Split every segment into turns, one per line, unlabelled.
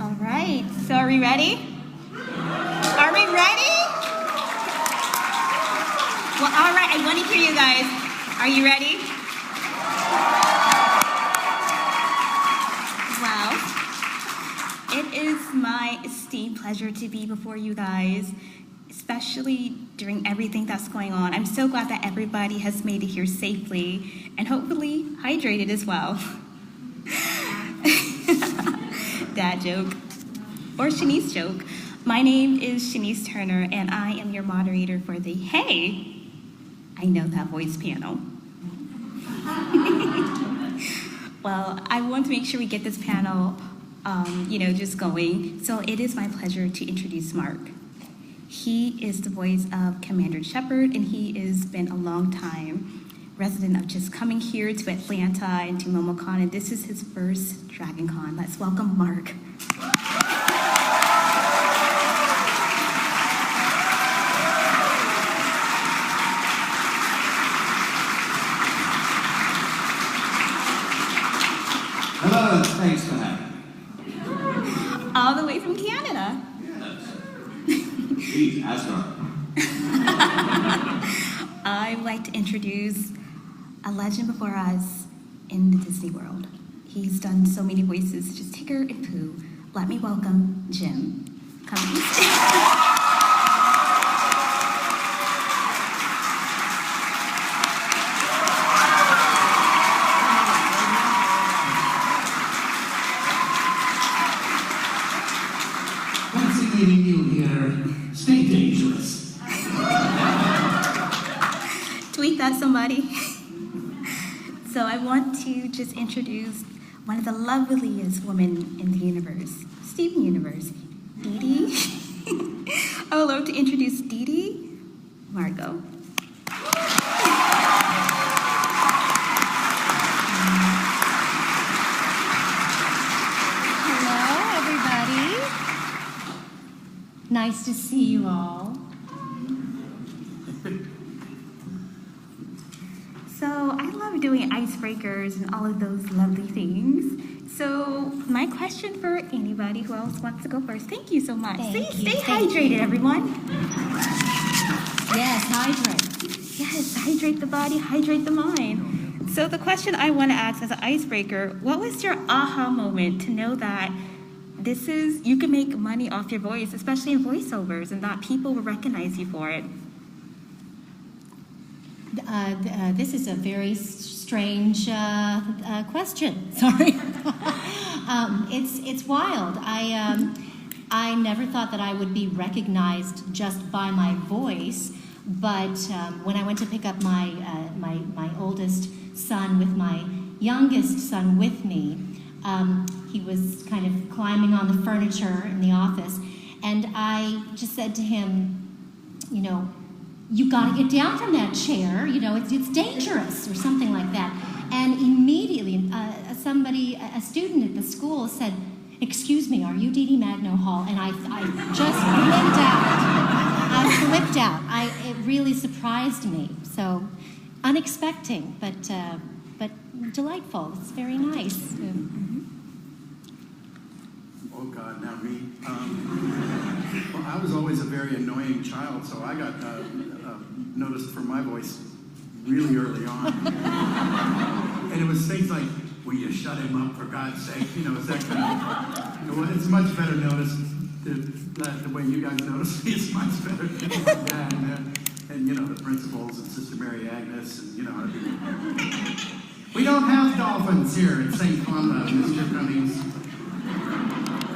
All right, so are we ready? Are we ready? Well, all right, I want to hear you guys. Are you ready? Well, it is my esteemed pleasure to be before you guys, especially during everything that's going on. I'm so glad that everybody has made it here safely and hopefully hydrated as well. Dad joke, or Shanice joke. My name is Shanice Turner, and I am your moderator for the Hey, I Know That Voice panel. Well, I want to make sure we get this panel, just going. So it is my pleasure to introduce Mark. He is the voice of Commander Shepard, and he has been a long time resident of just coming here to Atlanta and to MomoCon, and this is his first DragonCon. Let's welcome Mark.
Hello, thanks for having me.
All the way from Canada.
Yes. Please, Asgard.
I'd like to introduce a legend before us in the Disney world. He's done so many voices, such as Tigger and Pooh. Let me welcome Jim Cummings.
Meeting you here, stay dangerous.
Tweet that, somebody. So I want to just introduce one of the loveliest women in the universe, Steven Universe, Dee Dee. I would love to introduce Dee Dee Margo.
Nice to see you all.
So I love doing icebreakers and all of those lovely things. So my question for anybody who else wants to go first. Thank you so much. Stay hydrated, everyone.
Yes, hydrate.
Yes, hydrate the body, hydrate the mind. So the question I want to ask as an icebreaker, what was your aha moment to know that you can make money off your voice, especially in voiceovers, and that people will recognize you for it?
This is a very strange question. Sorry. It's wild. I never thought that I would be recognized just by my voice, but when I went to pick up my oldest son with my youngest son with me, he was kind of climbing on the furniture in the office, and I just said to him, you got to get down from that chair, it's dangerous, or something like that. And immediately, a student at the school said, "Excuse me, are you Dee Dee Magno-Hall?" And I just flipped out. It really surprised me. So, unexpected, but delightful. It's very nice.
Oh God, not me. Well, I was always a very annoying child, so I got noticed for my voice really early on. And it was things like, "Will you shut him up, for God's sake?" It's that kind of. It's much better noticed the way you guys notice me. It's much better. Yeah, and the principals and Sister Mary Agnes, and we don't have dolphins here at St. Columba, Mr. Cummings.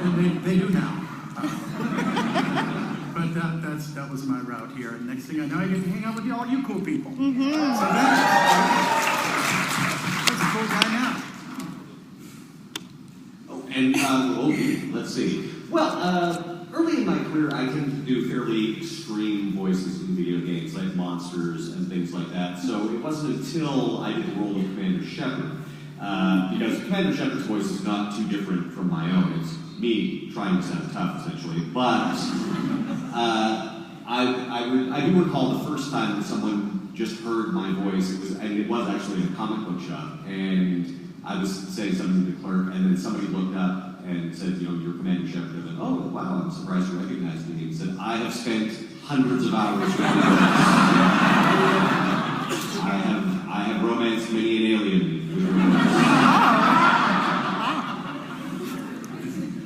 And they do now. But that was my route here. And next thing I know, I get to hang out with all you cool people. Mm-hmm. So that's a cool guy now.
Oh, and let's see. Well, early in my career, I tended to do fairly extreme voices in video games, like monsters and things like that. So it wasn't until I did the role of Commander Shepard, because Commander Shepard's voice is not too different from my own. It's me trying to sound tough, essentially. But I do recall the first time that someone just heard my voice. It was actually in a comic book shop, and I was saying something to the clerk, and then somebody looked up and said, you're Commander Shepard. I went, oh, wow, I'm surprised you recognized me. He said, I have spent hundreds of hours with this. I have romanced many an alien with your voice.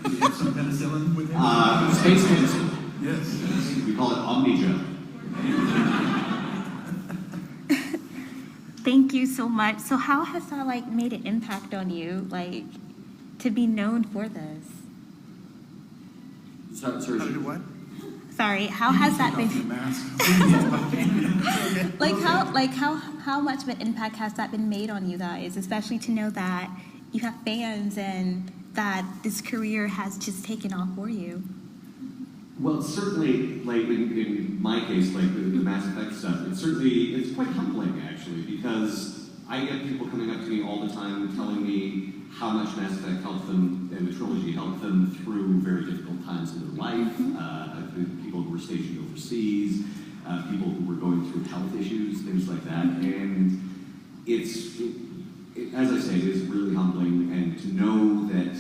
Do you have some penicillin with him?
Space penicillin.
Yes.
We call it Omnigel.
Thank you so much. So how has that made an impact on you, to be known for this?
Sorry.
How to do what?
Sorry, how has that
Take off
been?
the mask.
How much of an impact has that been made on you guys, especially to know that you have fans and that this career has just taken off for you?
Well, certainly, in my case, the Mass Effect stuff, it's quite humbling, actually, because I get people coming up to me all the time telling me how much Mass Effect helped them, and the trilogy helped them through very difficult times in their life, people who were stationed overseas, people who were going through health issues, things like that, and as I say, it is really humbling, and to know that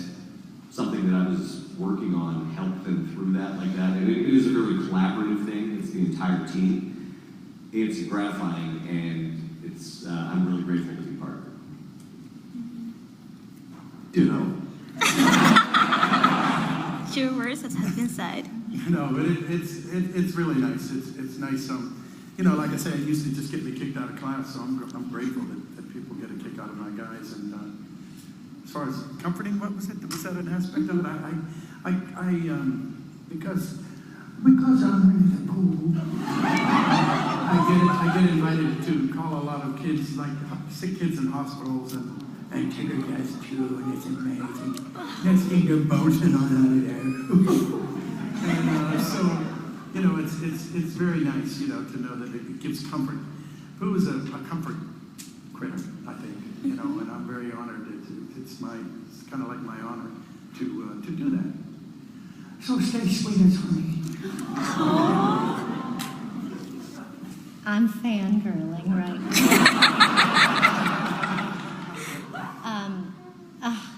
something that I was working on helped them through that like that, and it is a very collaborative thing, it's the entire team, it's gratifying, and I'm really grateful to be part of it. Ditto.
Sure words has been said.
No, but it's really nice. It's nice. Like I say, it used to just get me kicked out of class, so I'm grateful that people get a kick out of my guys. And as far as comforting, what was it? Was that an aspect of it? Because I'm in the pool, I get invited to call a lot of kids, sick kids in hospitals, and take a gas too, and it's amazing. Let's get your bosun on out of there. And so, it's very nice, to know that it gives comfort. Pooh is a comfort critter, I think, and I'm very honored. It's kind of like my honor to do that. So stay sweet as honey.
I'm fangirling right now.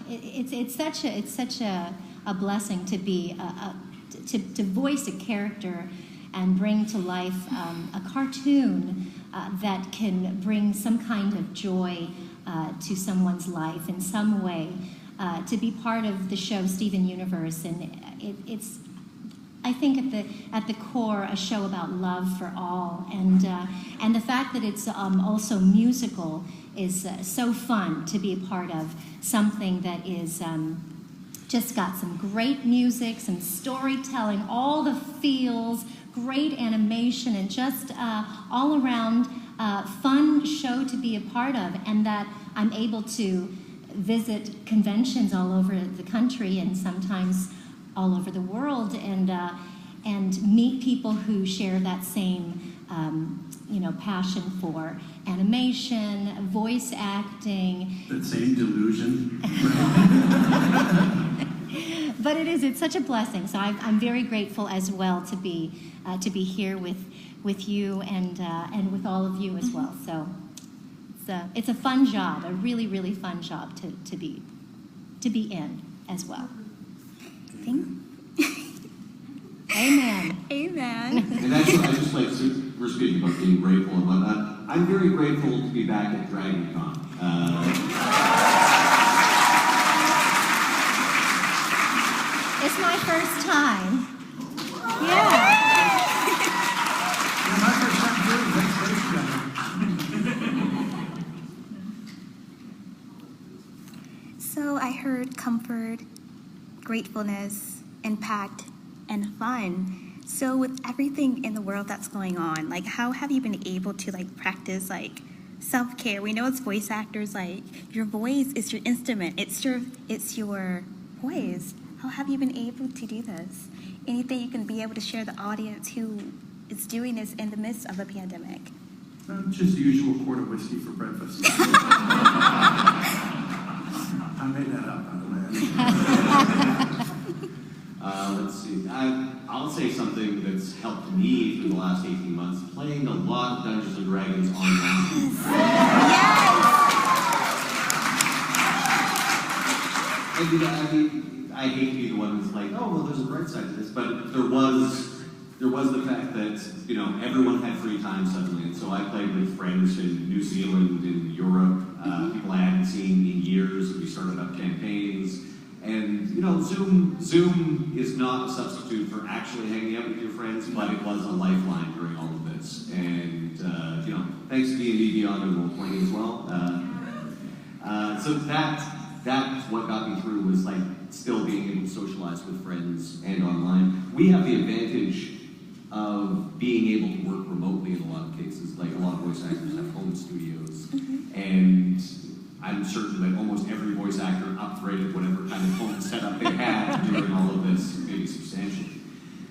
It's such a blessing to be to voice a character and bring to life a cartoon that can bring some kind of joy to someone's life in some way. To be part of the show Steven Universe, and it's I think at the core a show about love for all, and the fact that it's also musical is so fun to be a part of something that is just got some great music, some storytelling, all the feels, great animation, and just all around fun show to be a part of, and that I'm able to visit conventions all over the country and sometimes all over the world, and meet people who share that same passion for animation, voice acting.
That same delusion.
But it's such a blessing. So I'm very grateful as well to be here with you and with all of you as well. So it's a fun job, a really, really fun job to be in as well. Amen.
Amen.
And I just we're speaking about being grateful and whatnot. I'm very grateful to be back at Dragon Con.
It's my first time. Yeah.
My first time too.
So I heard comfort, gratefulness, impact, and fun. So with everything in the world that's going on, how have you been able to practice self-care? We know as voice actors, your voice is your instrument. It's your voice. How have you been able to do this? Anything you can be able to share the audience who is doing this in the midst of a pandemic?
Just the usual quart of whiskey for breakfast. I made that up, by the way.
Let's see. I'll say something that's helped me through the last 18 months, playing a lot of Dungeons & Dragons online.
Yes!
I I hate to be the one that's like, oh, well, there's a bright side to this, but there was the fact that, everyone had free time suddenly, and so I played with friends in New Zealand, in Europe, people I hadn't seen in years. We started up campaigns, and, Zoom is not a substitute for actually hanging out with your friends, but it was a lifeline during all of this, and, thanks to D&D Beyond and role-playing as well. So that's what got me through, was like still being able to socialize with friends and online. We have the advantage of being able to work remotely in a lot of cases. Like a lot of voice actors have home studios, and I'm certain that almost every voice actor upgraded whatever kind of home setup they had during all of this, maybe substantially.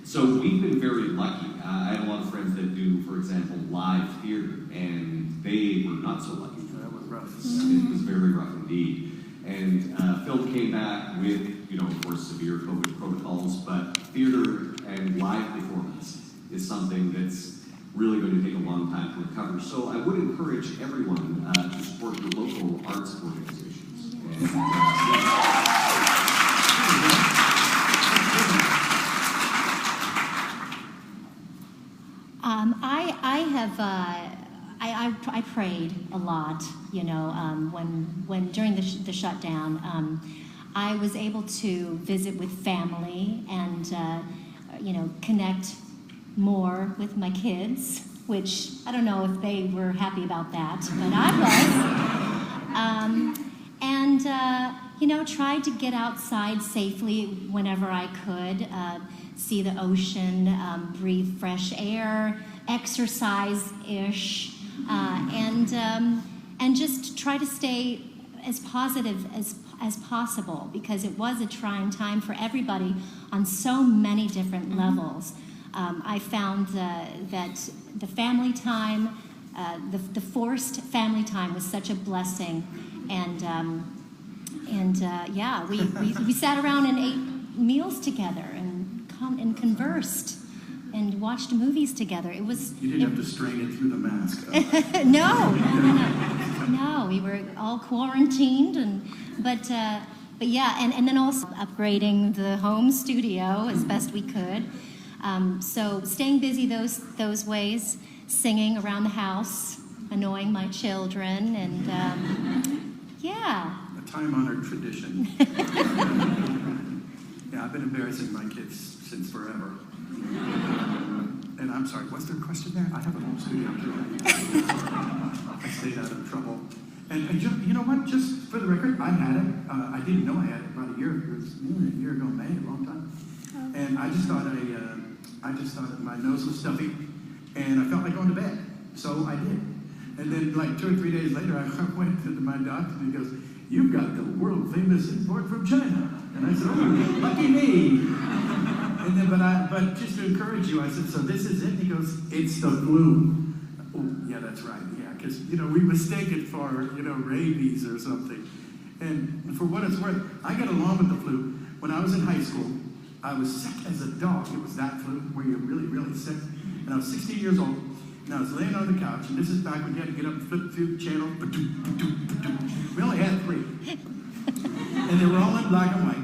So we've been very lucky. I have a lot of friends that do, for example, live theater, and they were not so lucky.
That was rough.
It was very rough indeed. And film came back with, of course, severe COVID protocols, but theater and live performance is something that's really going to take a long time to recover. So I would encourage everyone to support your local arts organizations.
I prayed a lot, when during the shutdown. I was able to visit with family and, connect more with my kids, which I don't know if they were happy about that, but I was. Tried to get outside safely whenever I could, see the ocean, breathe fresh air, exercise-ish, and just try to stay as positive as possible, because it was a trying time for everybody on so many different levels. I found that the family time, the forced family time, was such a blessing, we sat around and ate meals together and conversed and watched movies together. It was.
You didn't have to strain it through the mask.
No, we were all quarantined, but then also upgrading the home studio as best we could. So staying busy those ways, singing around the house, annoying my children, and
A time-honored tradition. I've been embarrassing my kids since forever. And I'm sorry, what's their question there? I have a home studio too. I stayed out of trouble. And you know what? Just for the record, I had it. I didn't know I had it about a year ago, May, a long time. And I just thought that my nose was stuffy, and I felt like going to bed. So I did. And then, like 2 or 3 days later, I went to my doctor, and he goes, "You've got the world famous import from China." And I said, "Oh, lucky me." And then, but just to encourage you, I said, "So this is it?" And he goes, "It's the flu." Oh, yeah, that's right. Yeah, because we mistake it for rabies or something. And for what it's worth, I got along with the flu. When I was in high school, I was sick as a dog. It was that flu where you're really, really sick. And I was 16 years old, and I was laying on the couch, and this is back when you had to get up and flip through channels. We only had 3. And they were all in black and white.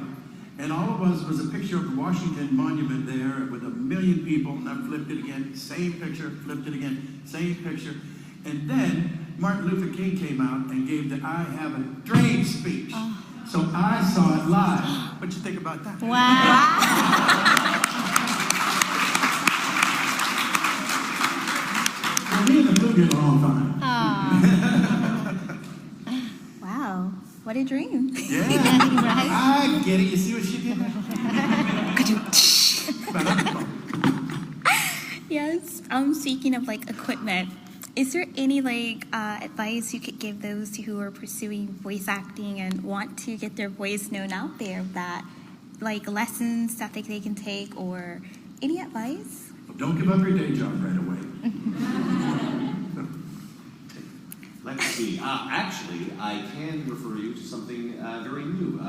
And all it was a picture of the Washington Monument there with 1 million people, and I flipped it again, same picture, flipped it again, same picture. And then Martin Luther King came out and gave the I Have a Dream speech. So I saw it live. What you think about that?
wow.
Me and the flu get along fine.
Wow, what a dream.
Yeah.
Right?
I get it. You see what she did there?
Yes. Speaking of equipment, is there any advice you could give those who are pursuing voice acting and want to get their voice known out there, that lessons that they can take, or any advice?
Well, don't give up your day job right away.
Let's see. Actually, I can refer you to something very new.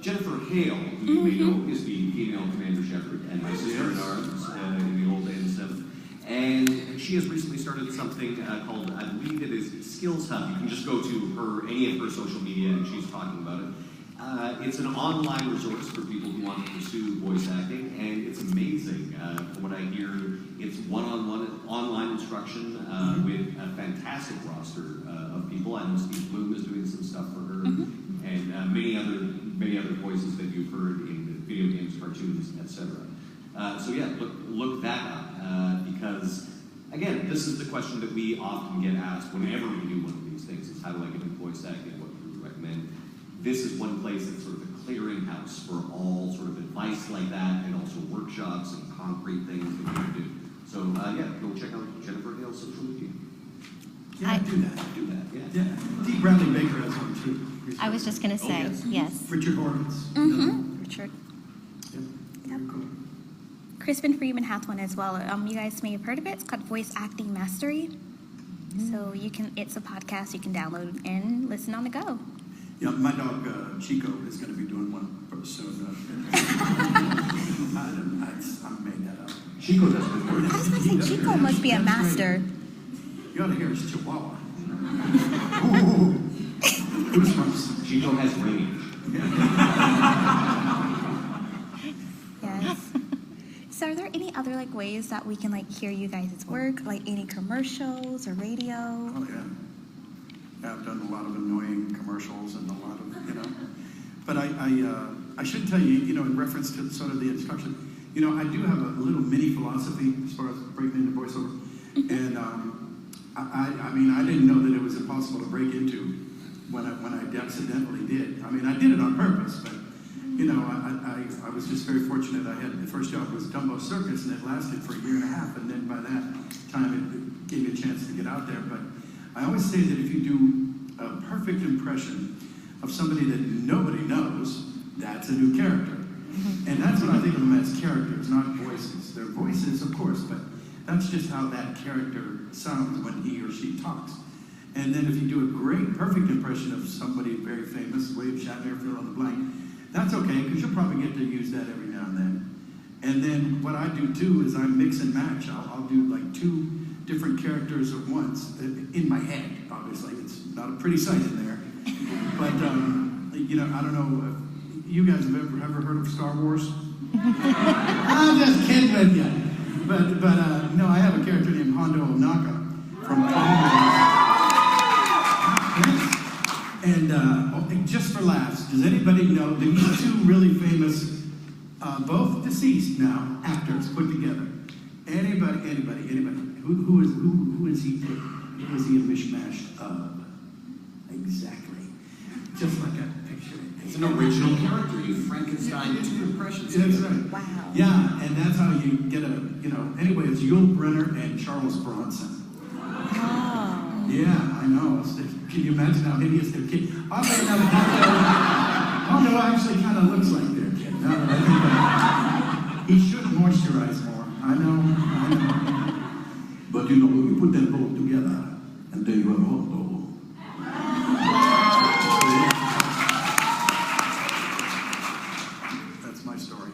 Jennifer Hale, who you may know, is the female Commander Shepard and my sister in arms in the old N7. And she has recently started something called, I believe it is Skills Hub. You can just go to any of her social media, and she's talking about it. It's an online resource for people who want to pursue voice acting, and it's amazing. From what I hear, it's one-on-one online instruction with a fantastic roster of people. I know Steve Bloom is doing some stuff for her, and many other voices that you've heard in video games, cartoons, etc. So yeah, look that up because again, this is the question that we often get asked whenever we do one of these things: is how do I get into voice acting? What would you recommend? This is one place that's sort of a clearinghouse for all sort of advice like that, and also workshops and concrete things that you can do. So yeah, go check out Jennifer Hale's social media.
Yeah, do that. Yeah. Dee Bradley Baker has one too.
I was just going to say, yes.
Richard Horowitz.
Richard.
Yeah. Very cool.
Crispin Freeman has one as well. You guys may have heard of it. It's called Voice Acting Mastery. So it's a podcast you can download and listen on the go.
Yeah, my dog Chico is going to be doing one soon. I made that up.
Chico does good
I
work.
was going to say, Chico must be a master.
You ought to hear his Chihuahua. Ooh. Goosebumps.
Chico has range.
Yes. So are there any other ways that we can hear you guys' work? Like any commercials or radio?
Oh, yeah. I've done a lot of annoying commercials and a lot of, But I should tell you, in reference to sort of the instruction, I do have a little mini philosophy as far as breaking into voiceover. And I mean, I didn't know that it was impossible to break into when I accidentally did. I mean, I did it on purpose, but, I was just very fortunate. The first job was Dumbo Circus, and it lasted for a year and a half. And then by that time, it gave me a chance to get out there. But I always say that if you do a perfect impression of somebody that nobody knows, that's a new character. And that's what I think of them as characters, not voices. They're voices, of course, but that's just how that character sounds when he or she talks. And then if you do a great, perfect impression of somebody very famous, William Shatner, fill in the blank, that's okay, because you'll probably get to use that every now and then. And then what I do, too, is I mix and match. I'll do two different characters at once, in my head, obviously. It's not a pretty sight in there. But, I don't know, you guys have ever heard of Star Wars? I'm just kidding with you. But no, I have a character named Hondo Onaka from Cummings. And just for laughs, does anybody know these two really famous, both deceased now, actors put together? Anybody? Who is he a mishmash of? Exactly. Just like a picture.
It's an original character. You Frankenstein two impressions.
That's right.
Wow.
Yeah, and that's how you get anyway, it's Yul Brynner and Charles Bronson.
Oh.
Yeah, I know. Can you imagine how hideous their kid? Hondo actually kind of looks like their kid. Now that I think about it. He should moisturize more. I know. But when you put them both together, and then you have Hondo. That's my story.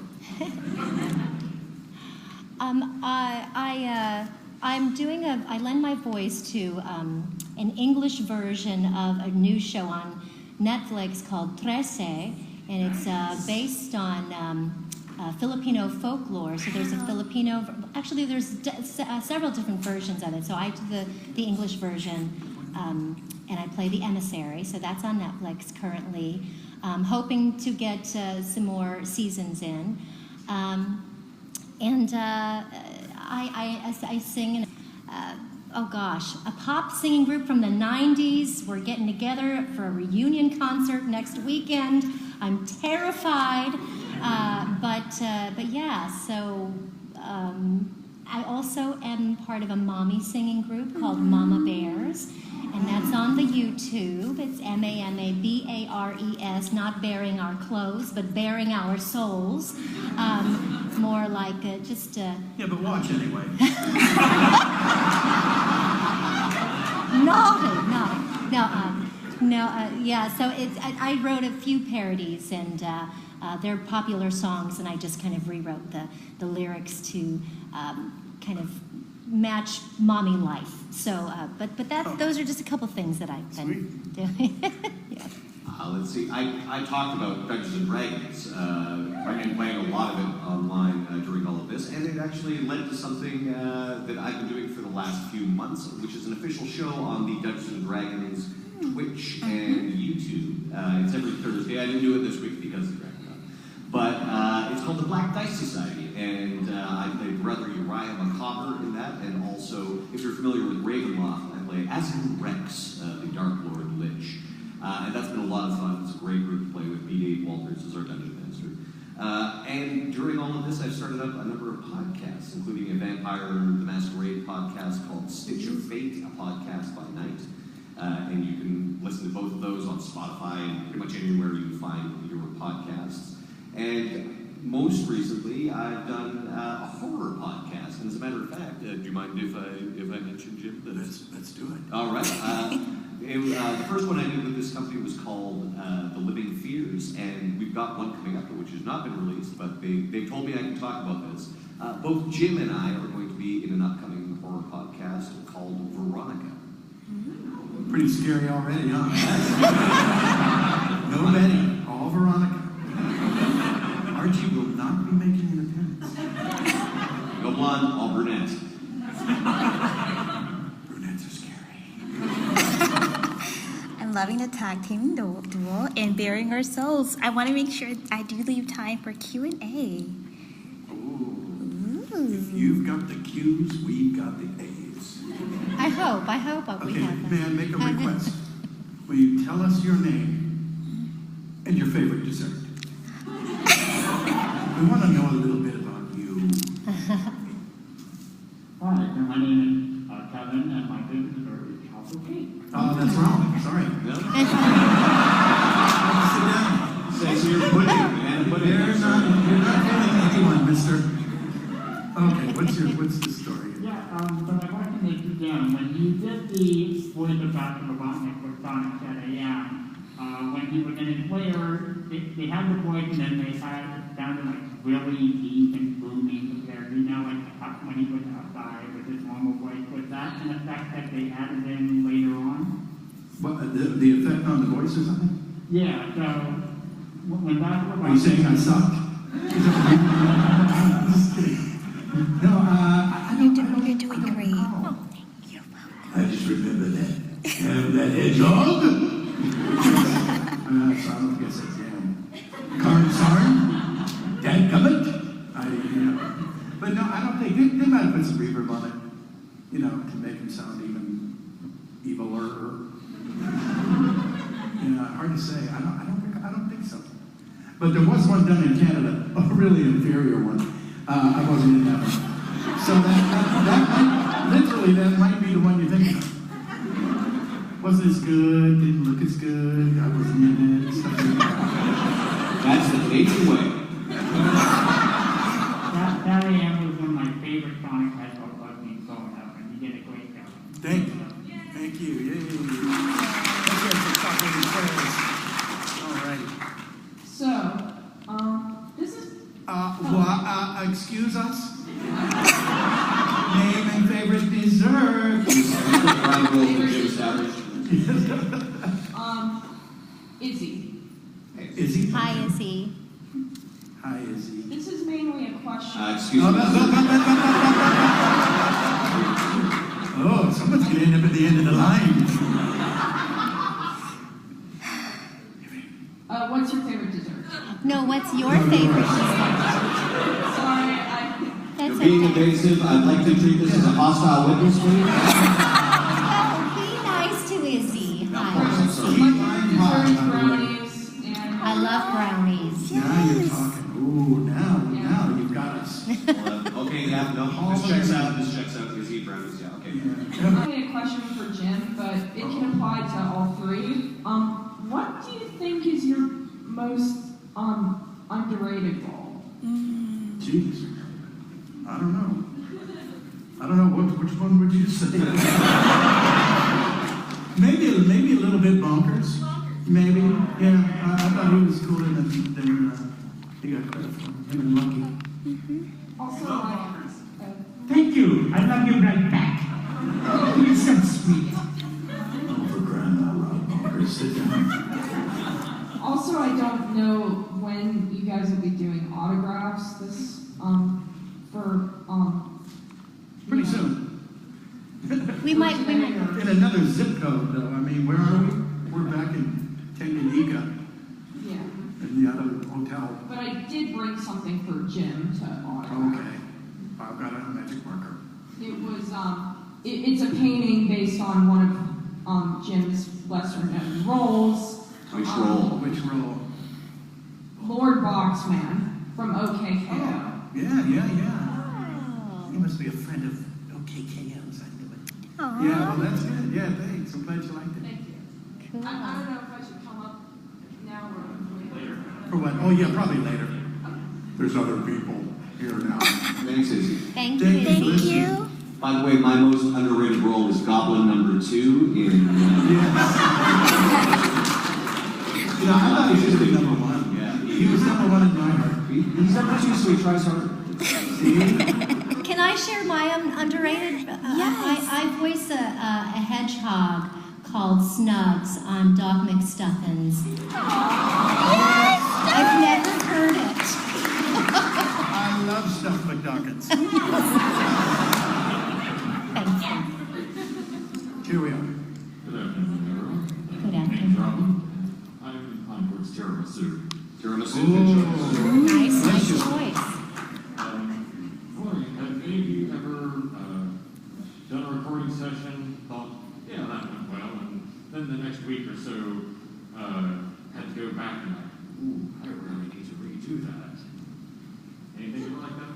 I lend my voice to an English version of a new show on Netflix called Trece, and it's based on Filipino folklore. So there's a Filipino, actually there's several different versions of it. So I do the English version, and I play the emissary. So that's on Netflix currently. Hoping to get some more seasons in. I sing in, a pop singing group from the 90s. We're getting together for a reunion concert next weekend. I'm terrified, but yeah, so I also am part of a mommy singing group called Mama Bears, and that's on the YouTube. It's MAMABARES, not bearing our clothes, but bearing our souls. More like just...
Yeah, but watch anyway.
Yeah, so I wrote a few parodies, and they're popular songs, and I just kind of rewrote the lyrics to kind of match mommy life. So, but those are just a couple things that I've been doing. Yeah.
Let's see. I talked about Dungeons and Dragons. I've been playing a lot of it online during all of this, and it actually led to something that I've been doing for the last few months, which is an official show on the Dungeons and Dragons Twitch and YouTube. It's every Thursday. I didn't do it this week because of Dragon, but it's called the Black Dice Society, and I play Brother Uriah Macabre in that, and also, if you're familiar with Ravenloft, I play Aslan Rex, the Dark Lord Lich. And that's been a lot of fun. It's a great group to play with. Dave Walters is our dungeon master. And during all of this, I've started up a number of podcasts, including a Vampire the Masquerade podcast called Stitch of Fate, a podcast by night. And you can listen to both of those on Spotify and pretty much anywhere you find your podcasts. And most recently, I've done a horror podcast. And as a matter of fact, do you mind if I mention Jim?
Let's do it.
All right. The first one I did with this company was called The Living Fears, and we've got one coming up which has not been released, but they told me I can talk about this. Both Jim and I are going to be in an upcoming horror podcast called Veronica.
Pretty scary already, huh? No Betty, all Veronica. Archie will not be making an appearance.
No blonde, all brunette.
Brunettes are scary.
I'm loving the tag team duel and bearing our souls. I want to make sure I do leave time for Q&A.
Ooh. If you've got the Q's, we've got the A's.
I hope we
Okay,
have that.
may I make a request? Will you tell us your name and your favorite dessert? We want to know a little bit about you.
Hi, my name is Kevin, and my favorite dessert is chocolate cake.
Oh, that's wrong. Sorry.
No?
Sit down.
Say so you're pudding, man.
You're not killing anyone, mister. Okay, what's the story?
Yeah, so my question is, again, when you did the voice of Dr. Robotnik with Sonic at AM, when you were getting player, they had the voice and then they had it sounded like really deep and booming compared to, like when he was outside with his normal voice. Was that an effect that they added in later on?
What, the effect on the voice or something?
Yeah, so when Dr. Robotnik...
Are you saying I sucked? Just kidding. No, I don't
You're doing
I don't
great.
know.
Oh, you're welcome.
I just remember that. That hedgehog? So I don't guess it's Karn Sarn? Dadgummit? But no, I don't think, they might have put some reverb on it, to make him sound even eviler. Hard to say. I don't think so. But there was one done in Canada, a really inferior one. I wasn't in that one. So that might be the one you think of. Wasn't as good, didn't look as good, I wasn't in it, stuff like that.
That's the Cajun way.
That AM was one of my favorite Sonic Hedgehog listening songs ever, and you did a great job.
Thank you. Thank you. Yay. Let's get some chocolate prayers. All righty.
So, this is...
Excuse us? Name and favorite dessert.
Izzy.
Izzy?
Hi, Izzy.
Hi, Izzy.
This is mainly a question.
Excuse me.
Oh, someone's going to end up at the end of the line.
What's your favorite dessert?
No, what's your favorite dessert?
Sorry,
That's
Being
okay.
invasive, I'd like to treat this as a hostile witness, please.
Oh, be nice to Izzy. Hi, Izzy.
my favorite dessert is brownies, and...
I love brownies.
Now you're talking. Ooh, now you've got us.
Okay, yeah, no, this checks out, because he brownies, yeah, okay.
I have a question for Jim, but it can apply to all three. What do you think is your most underrated role?
Jeez. I don't know. Which one would you say? maybe a little bit bonkers. Maybe. Yeah. I thought he was cooler than he got credit for. Him and Lucky.
Also,
Thank you. I love you right back. You're so sweet.
Oh, for crying out loud, bonkers. Sit down.
I don't know when you guys will be doing autographs
Pretty soon.
We might.
In another zip code, though. I mean, where are we? We're back in Tanganyika,
Yeah.
in the other hotel.
But I did bring something for Jim to autograph.
Okay. I've got a magic marker.
It was, it's a painting based on one of Jim's lesser-known roles.
Which role?
Which role?
Lord Boxman from OKKO.
Yeah. He must be a friend of OKKO's. I knew it.
Aw.
Yeah, well, that's good. Yeah, thanks. I'm glad you liked it.
Thank you.
Cool.
I don't know if I should come up now or later.
For what? Oh, yeah, probably later. There's other people here now.
Thanks, Izzy.
Thank
Thank
you.
Thank
Listen.
you.
By the way, my most underrated role is Goblin number 2 in...
Yes. You know, I thought he was just number one.
Yeah.
He was number one in my heart.
He's number 2, so he tries harder.
Can I share my underrated?
Yes.
I voice a hedgehog called Snugs on Doc McStuffins. I've never heard it.
I love stuff McDuckets. Here we are.
Good afternoon, everyone.
Good
My name's
afternoon.
Robin. I'm Concord's tiramisu.
Tiramisu.
Ooh.
Nice
Bless you.
choice.
Roy, have any of you ever done a recording session, thought, yeah, that went well, and then the next week or so had to go back and like, ooh, I really need to redo that. Anything like that?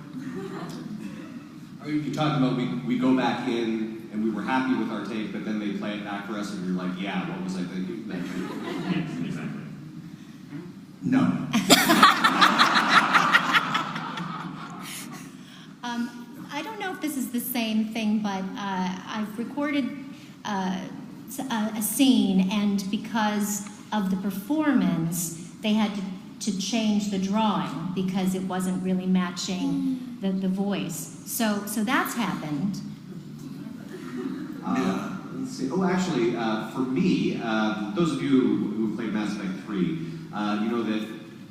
Are you talking about we go back in and we were happy with our take, but then they play it back for us and you're like, yeah, what was I thinking?
Yes, exactly.
No.
I don't know if this is the same thing, but I've recorded a scene, and because of the performance, they had to change the drawing because it wasn't really matching the voice. So that's happened.
Let's see. Oh, actually, for me, those of you who played Mass Effect 3, you know that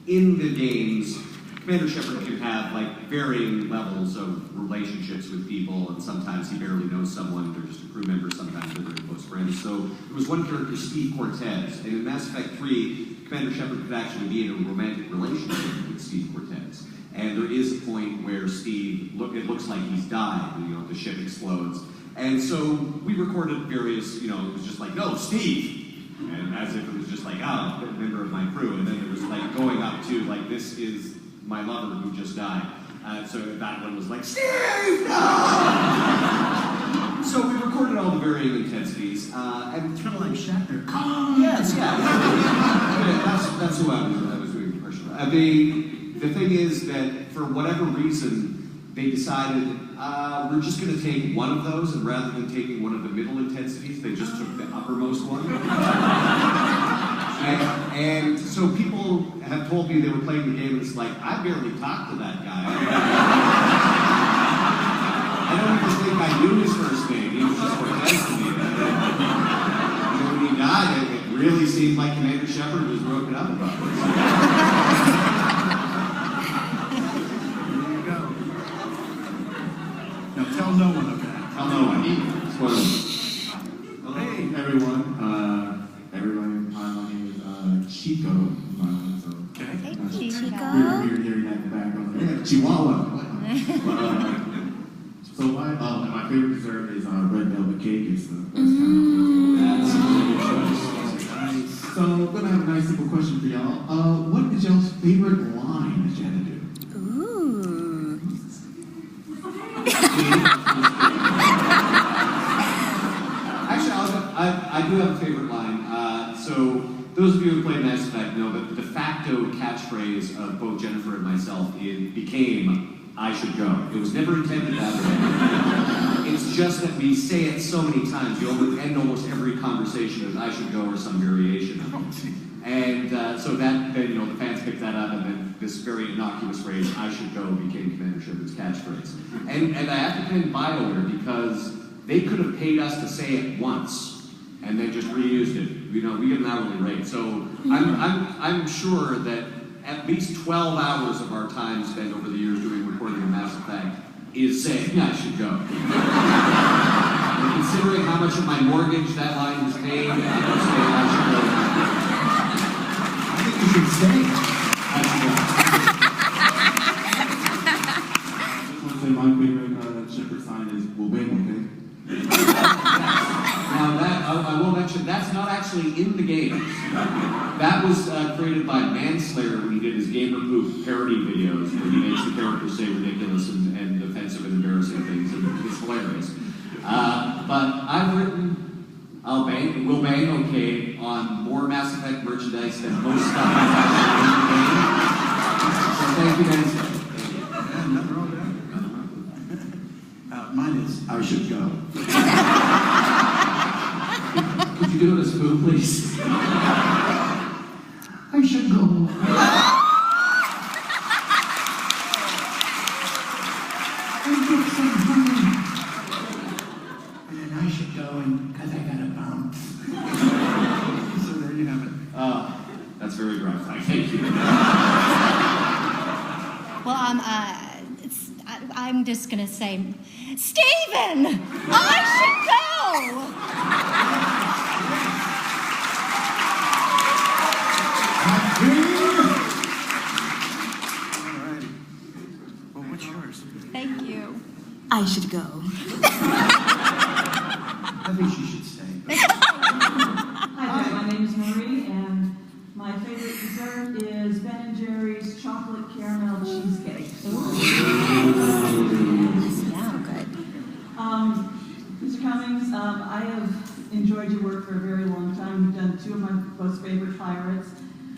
in the games, Commander Shepard can have like varying levels of relationships with people, and sometimes he barely knows someone, they're just a crew member, sometimes they're very close friends. So there was one character, Steve Cortez, and in Mass Effect 3, Commander Shepard could actually be in a romantic relationship with Steve Cortez. And there is a point where Steve, it looks like he's died, you know, the ship explodes. And so we recorded various, you know, it was just like, no, Steve! And as if it was just like, oh, a member of my crew. And then it was like going up to, like, this is my lover who just died. So that one was like, Steve, no! So we recorded all the varying intensities. And
It's kind of like Shatner.
yes, yeah. That's who I was doing impression of. The thing is that for whatever reason, they decided we're just going to take one of those, and rather than taking one of the middle intensities, they just took the uppermost one. and so people have told me they were playing the game, and it's like, I barely talked to that guy. I don't even think I knew his first name. He was just Cortez to me. And when he died, it really seemed like Commander Shepard was broken up about this.
There you go. Now tell no one of that.
Tell no one. Spoilers.
Hey, everyone. Everyone, hi, my name is Chico.
Okay.
Hey,
We're
Chico.
hearing that in the background. Yeah, Chihuahua. So my favorite dessert is red velvet cake. It's the best kind
That's a really good choice.
Nice.
So I'm gonna have a nice simple question for y'all. What is y'all's favorite line that you had to do?
Ooh.
Actually, I do have a favorite line. So those of you who played Mass Effect know that the de facto catchphrase of both Jennifer and myself became, I should go. It was never intended that way. It's just that we say it so many times. You end almost every conversation as I should go or some variation of it. And so that, then, you know, the fans picked that up, and then this very innocuous phrase, I should go, became Commander Shepard's catchphrase. And I have to commend BioWare because they could have paid us to say it once, and then just reused it. We get an hourly rate. So I'm sure that at least 12 hours of our time spent over the years doing recording of Mass Effect is saying, yeah, I should go. And considering how much of my mortgage that line has paid, I'm saying I should go.
I think you should stay.
I should go.
I just want to say my favorite Shepard sign is "Will Bang, okay?"
Now that, I will mention, that's not actually in the game. That was created by Manslayer when he did his Gamer Poop parody videos, where he makes the characters say ridiculous and offensive and embarrassing things, and it's hilarious. But I've written Will Bang okay on more Mass Effect merchandise than most stuff that's actually in the game. So thank you, Manslayer. Thank you.
Yeah, nothing wrong with that. Mine is, I should go.
Could you do it as food, please?
I should go. And get some honey. And then I should go, because I got to bounce. So there you have it.
That's very gratifying. Thank you.
Well, I'm just going to say, Stephen, I should go.
All righty. Well, what's yours?
Thank you.
I should go.
I think she should stay.
Hi there, my name is Marie, and my favorite dessert is Ben & Jerry's chocolate caramel cheesecake.
So good.
Mr. Cummings, I have enjoyed your work for a very long time. You've done two of my most favorite pirates,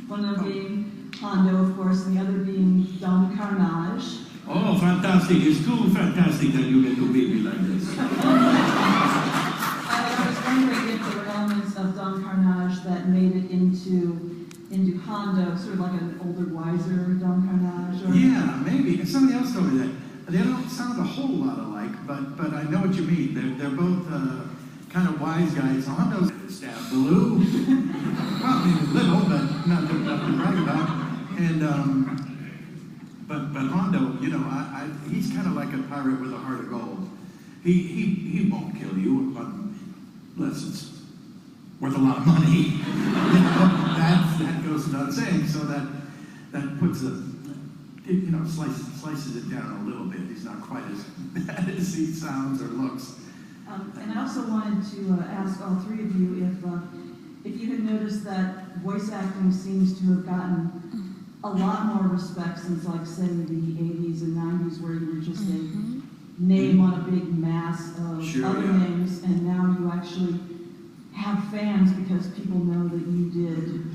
one of them being Hondo, of course, and the other being Don Carnage.
Oh, fantastic. It's too fantastic that you get to be me like this.
I was wondering if there were elements of Don Carnage that made it into Hondo, sort of like an older, wiser Don Carnage. Or...
Yeah, maybe. Somebody else told me that. They don't sound a whole lot alike, but I know what you mean. They're both kind of wise guys. Hondo's stab blue. Probably a little, but not to brag about. And but Hondo, he's kind of like a pirate with a heart of gold. He won't kill you unless it's worth a lot of money. That goes without saying. So that puts slices it down a little bit. He's not quite as bad as he sounds or looks.
And I also wanted to ask all three of you if you had noticed that voice acting seems to have gotten a lot more respect since, like, say, the 80s and 90s, where you were just a name on a big mass of other names, and now you actually have fans because people know that you did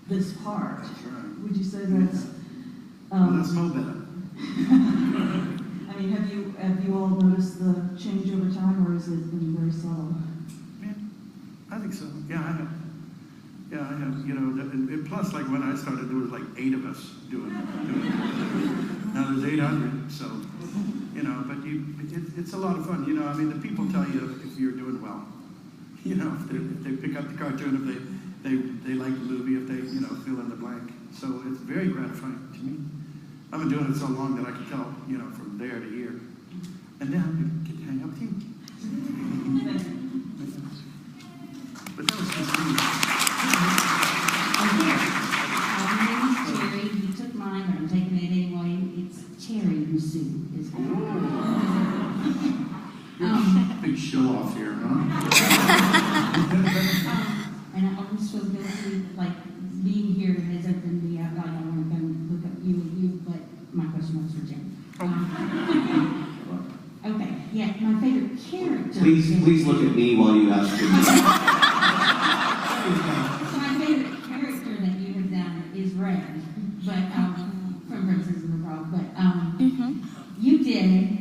this part.
That's right.
Would you say that's...
That's no better.
I mean, have you all noticed the change over time, or has it been very subtle?
Yeah, I think so. Yeah, I have. Yeah, I have. Plus, like when I started, there was like 8 of us doing it. Now there's 800. So, but it's a lot of fun. I mean, the people tell you if you're doing well. If they pick up the cartoon, if they like the movie, if they fill in the blank. So it's very gratifying to me. I've been doing it so long that I can tell, from there to here. And now I get to hang out with you. But that was just me.
My name is Cherry. You took mine, but I'm taking it anyway. It's Cherry Musu.
Big show off here, huh?
And I always feel guilty, like, being here has opened me up. I don't want to go look up you, but my question was for Jim. Okay, yeah, my favorite character.
Please look at me while you ask me.
My favorite character that you have done is Red, but from Princess and the Frog. But you did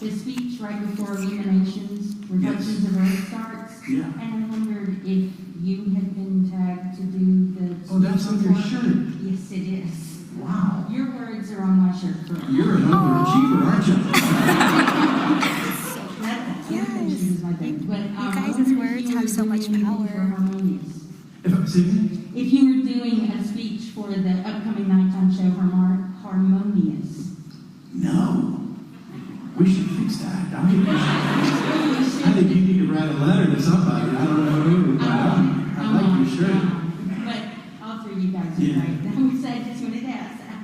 the speech right before Illuminations, Reflections of Earth starts.
Yeah.
And I wondered if you had been tagged to do the.
Oh, that's on your shirt.
Yes, it is.
Wow.
Your words are on my shirt.
You're an overachiever, aren't you?
Illuminations is my thing. But
You guys' words have have so much power.
If you were doing a speech for the upcoming nighttime show, Harmonious.
No. We should fix that. I think you need to write a letter to somebody. I don't know who. I like your shirt.
But all three of you guys are great. I just wanted to ask that.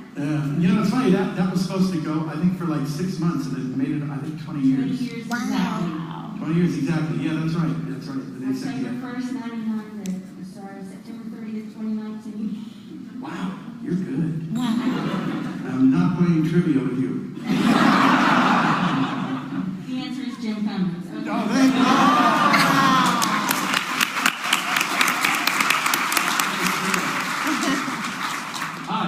You know, it's funny, that was supposed to go, I think, for like 6 months, and it made it, I think, 20 years.
20 years
Wow.
exactly.
20 years exactly. Yeah, that's right. That's right. They said,
October
yeah.
1st, 99, September 30th, 2019.
Wow, you're good.
Wow.
I'm not playing trivia with you.
The answer is Jim Cummings. Okay.
Oh, thank you.
Hi,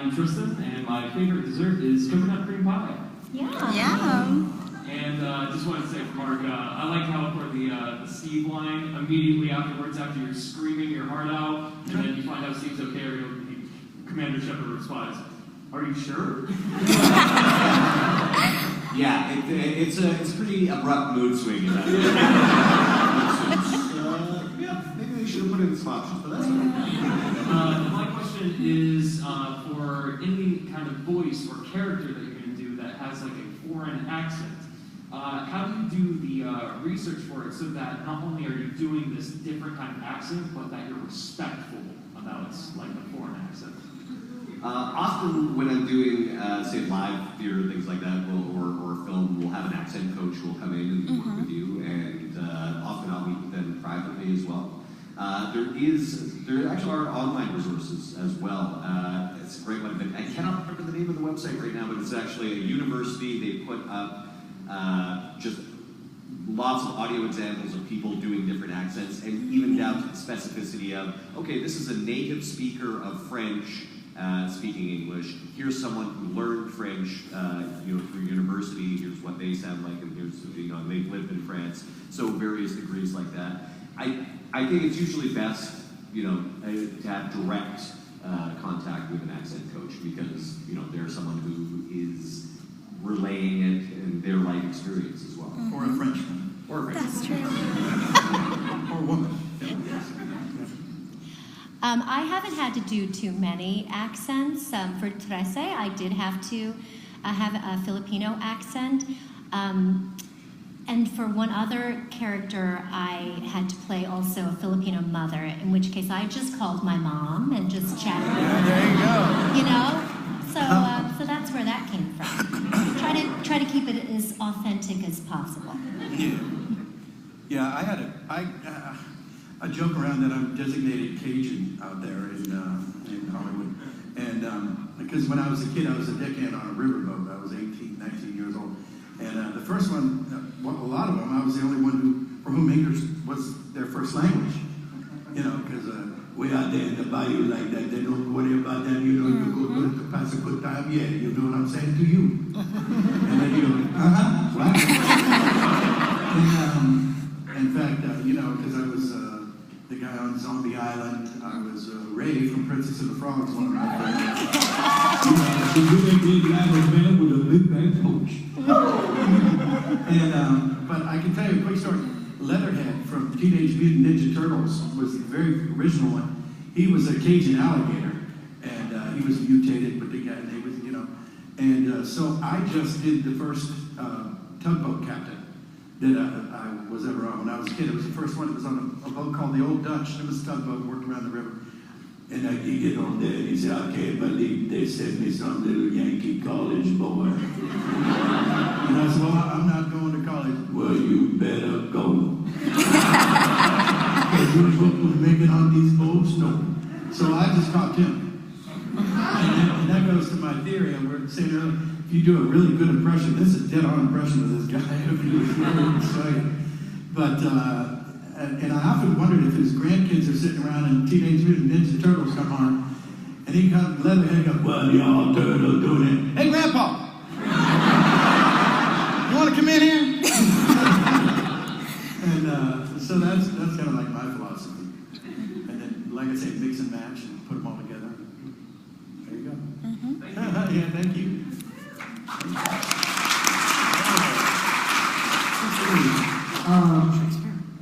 I'm Tristan, and my favorite dessert is coconut cream pie.
Yeah.
And just wanted to say, Mark, I like how for the Steve line, immediately afterwards, after you're screaming your heart out, and then you find out Steve's okay, or Commander Shepard responds, "Are you sure?"
Yeah, it's a pretty abrupt mood swing. Yeah, maybe they should have put in some options, but that's okay.
My question is for any kind of voice or character that you're going to do that has like a foreign accent. How do you do the research for it so that not only are you doing this different kind of accent, but that you're respectful about like the foreign accent?
Often when I'm doing, say, live theater, things like that, or film, we'll have an accent coach who will come in and work with you, and often I'll meet with them privately as well. There actually are online resources as well. It's a great one, but I cannot remember the name of the website right now, but it's actually a university. They put up just lots of audio examples of people doing different accents, and even down to the specificity of, okay, this is a native speaker of French speaking English. Here's someone who learned French, through university. Here's what they sound like, and here's, they've lived in France. So various degrees like that. I think it's usually best, to have direct contact with an accent coach, because they're someone who is relaying it and their life experience as well.
Mm-hmm.
Or a Frenchman.
Or a Frenchman.
That's true.
Or a woman.
I haven't had to do too many accents. For Trece, I did have to have a Filipino accent. And for one other character, I had to play also a Filipino mother, in which case I just called my mom and just chatted with her.
There you go.
So that's where that came from. Try to keep it as authentic as possible.
Yeah, I joke around that I'm designated Cajun out there in Hollywood. And because when I was a kid, I was a deckhand on a riverboat. I was 18, 19 years old. And the first one, a lot of them, I was the only one for whom English was their first language. Because way out there in the bayou like that, they don't worry about that. You go to pass a good time. Yeah, you know what I'm saying to you. And then you go, right? And, in fact, because I was the guy on Zombie Island, I was Ray from Princess and the Frogs, one of my friends.
So you make big Irish man with a big bag coach.
But I can tell you a quick story. Leatherhead from Teenage Mutant Ninja Turtles was the very original one. He was a Cajun alligator, and he was mutated, but the guy, they was, And so I just did the first tugboat captain that I was ever on when I was a kid. It was the first one. It was on a boat called the Old Dutch. It was a tugboat worked around the river.
And I could get on there and he said, I can't believe they sent me some little Yankee college boy.
And I said, well, I'm not going to college.
Well, you better go. Because you're supposed to make it on these boats? No.
So I just caught him. And that goes to my theory. And we're saying earlier, if you do a really good impression, this is a dead-on impression of this guy. But, and I often wondered if his grandkids are sitting around and Teenage Mutant Ninja Turtles come on, and he comes, Leatherhead goes, well, y'all turtle doing it. Hey, Grandpa! You want to come in here? And so that's kind of like my philosophy. And then, like I say, mix and match and put them all together. There you go.
Mm-hmm.
Yeah, thank you.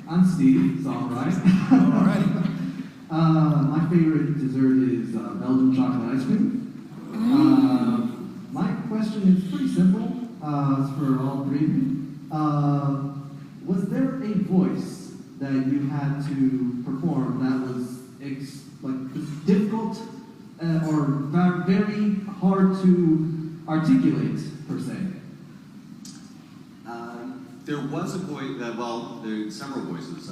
On
Steve. It's all right.
All right.
My favorite dessert is Belgian chocolate ice cream. My question is pretty simple. It's for all three of you. Was there a voice that you had to perform that was difficult or very hard to articulate, per se?
There was a voice, well, there's several voices.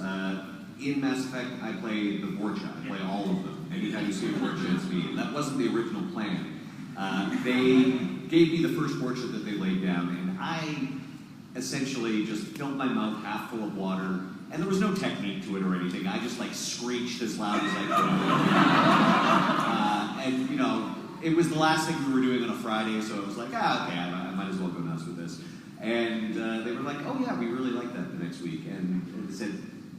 In Mass Effect, I play the Vorcha. I play all of them. Anytime you see a Vorcha, it's me. That wasn't the original plan. They gave me the first Vorcha that they laid down, and I essentially just filled my mouth half full of water, and there was no technique to it or anything. I just screeched as loud as I could. And, it was the last thing we were doing on a Friday, so I was like, okay, I might as well go nuts with this. And they were like, oh yeah, we really like that the next week. And they said,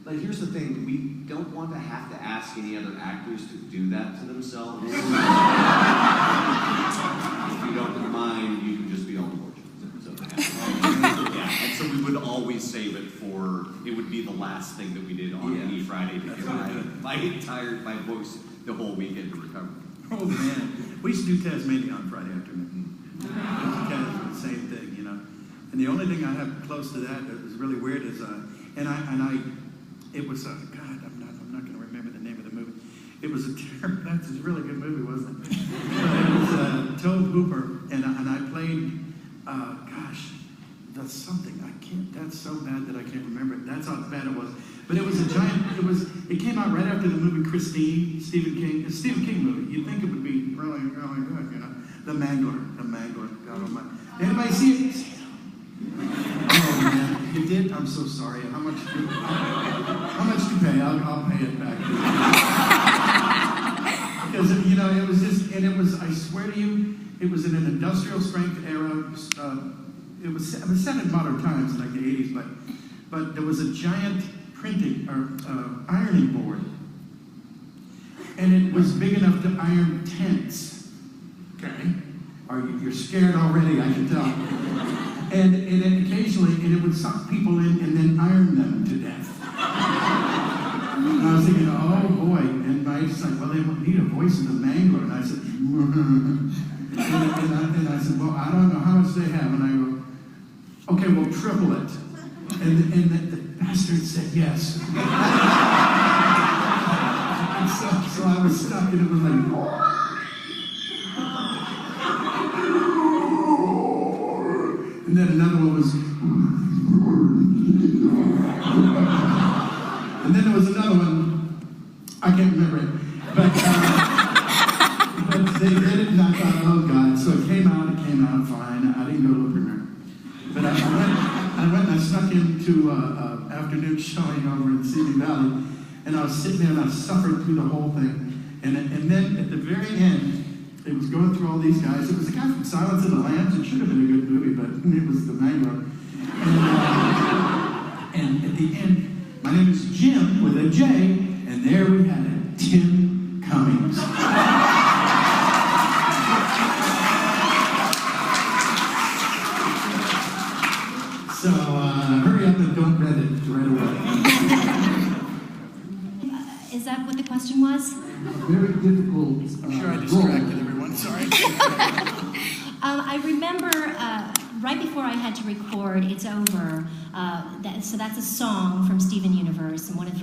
but here's the thing, we don't want to have to ask any other actors to do that to themselves. If you don't mind, you can just be all the yeah, and so we would always save it for, it would be the last thing that we did on any Friday because my voice the whole weekend to recover.
Oh man, we used to do Tasmania on Friday afternoon. Kind of the same thing, And the only thing I have close to that is really weird is, it was God, I'm not going to remember the name of the movie. It was that's a really good movie, wasn't it? It was Tobe Hooper, and I played, that's something that's so bad that I can't remember it. That's how bad it was. But it was a giant. It came out right after the movie Christine, Stephen King. It's a Stephen King movie. You'd think it would be really, really good, The Mangler. God almighty. Anybody see it? Oh man, you did? I'm so sorry. How much to pay? I'll pay it back. Because it was just, and it was. I swear to you, it was in an industrial strength era. It was set in modern times, like the 80s, but there was a giant printing or ironing board, and it was big enough to iron tents. Okay, you're scared already? I can tell. And occasionally, it would suck people in and then iron them to death. And I was thinking, oh boy. And my agent's like, well, they need a voice in the Mangler. And I said, and I said, well, I don't know how much they have. And I go, okay, we'll triple it. And the bastard said yes. And so I was stuck, and it was like, and then another one was, and then there was another one, I can't remember it, but they did it, and I thought, oh God, so it came out fine. I didn't go to the premiere. But I went and I snuck into an afternoon showing over in Simi Valley, and I was sitting there and I suffered through the whole thing. And then at the very end, it was going through all these guys. It was a guy from Silence of the Lambs. It should have been a good movie, but it was the Mangler. And at the end, my name is Jim with a J, and there we had it, Tim Cummings. So hurry up and don't read it right away.
Is that what the question was?
Very difficult.
I'm sure I distracted everyone. Sorry.
I remember right before I had to record It's Over, so that's a song from Steven Universe and one of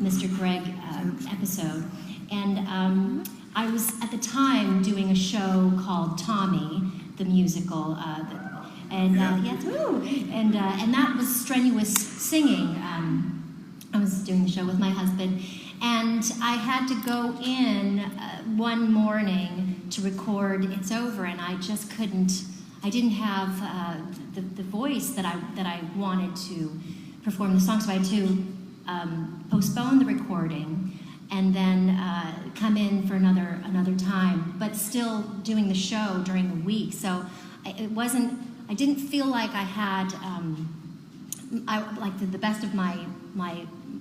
Mr. Greg episode. And I was at the time doing a show called Tommy, the musical, and that was strenuous singing. I was doing the show with my husband, and I had to go in one morning to record It's Over, and I just couldn't. I didn't have the voice that I wanted to perform the song, so I had to postpone the recording and then come in for another time, but still doing the show during the week. So it wasn't. I didn't feel like I had the best of my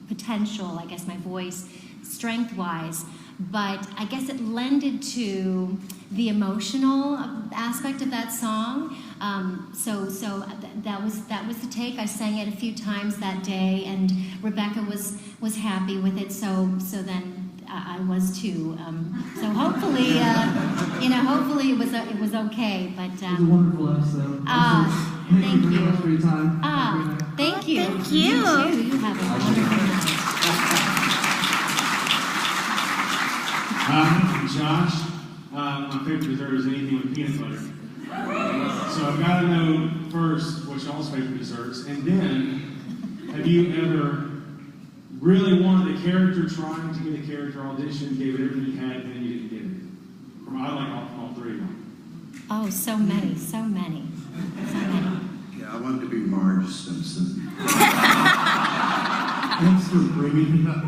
potential, I guess, my voice, strength-wise, but I guess it lended to the emotional aspect of that song. So that was the take. I sang it a few times that day, and Rebecca was happy with it. So then I was too. So hopefully, hopefully it was okay. But
It was a wonderful episode.
thank you
very much for your time.
Thank you.
Thank you.
You too. You have a wonderful night.
I'm Josh. My favorite dessert is anything with peanut butter. So I've got to know first what y'all's favorite desserts, and then have you ever really wanted a character, trying to get a character audition, gave it everything you had, and then you didn't get it? I like all three of them.
Oh, so many.
Yeah, I wanted to be Marge Simpson. Thanks for bringing it up.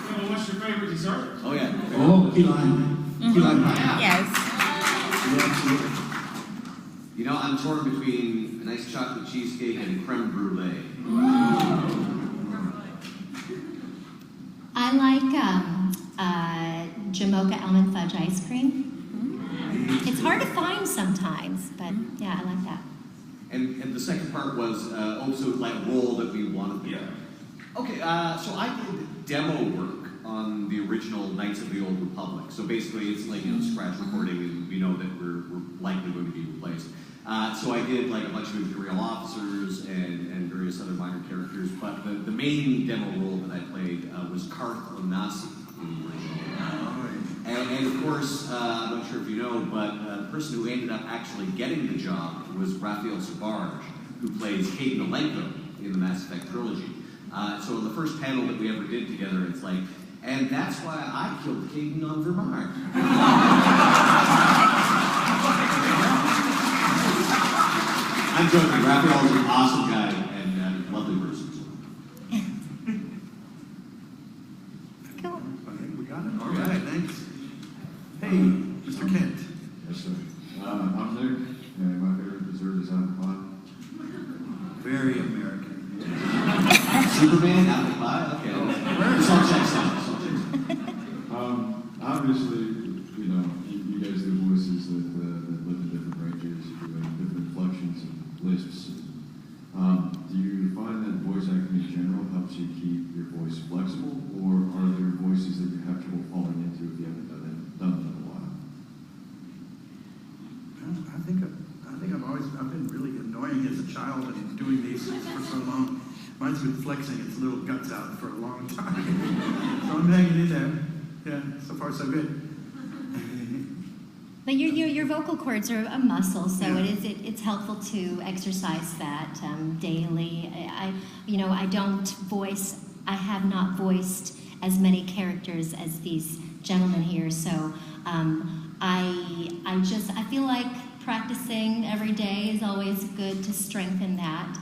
Well, what's your favorite dessert?
Oh, yeah.
Oh, key lime. Key lime pie.
Yes.
Yeah, absolutely.
You know, I'm torn between a nice chocolate cheesecake and creme brulee.
I like Jamocha almond fudge ice cream. It's hard to find sometimes, but yeah, I like that.
And the second part was also like a role that we wanted to play. Okay, so I did demo work on the original Knights of the Old Republic. So basically, it's like scratch recording, and we know that we're likely going to be replaced. So I did like a bunch of Imperial officers and various other minor characters, but the main demo role that I played was Karth Onasi in the original. And of course, I'm not sure if you know, but the person who ended up actually getting the job was Raphael Sabarge, who plays Caden Alenko in the Mass Effect trilogy. So in the first panel that we ever did together, it's like, and that's why I killed Caden on Vermont. I'm joking. Raphael's an awesome guy and a lovely person.
Cool.
I think we got it. All right, thanks. Hey, Mr. Kent.
Yes, sir. I'm Nick, and my favorite dessert is apple pie.
Very American.
Superman, apple pie. Okay. This all checks out.
Obviously, you guys do voices that live in different ranges, different inflections and lisps. Do you find that voice acting in general helps you keep your voice flexible, or are there voices that you have trouble falling into if you haven't done them in a while?
I think I've been really annoying as a child and doing these for so long. Mine's been flexing its little guts out for a long time. So I'm hanging in there. Yeah, so far so good.
But your vocal cords are a muscle, so it's helpful to exercise that daily. I have not voiced as many characters as these gentlemen here, so I feel like practicing every day is always good to strengthen that.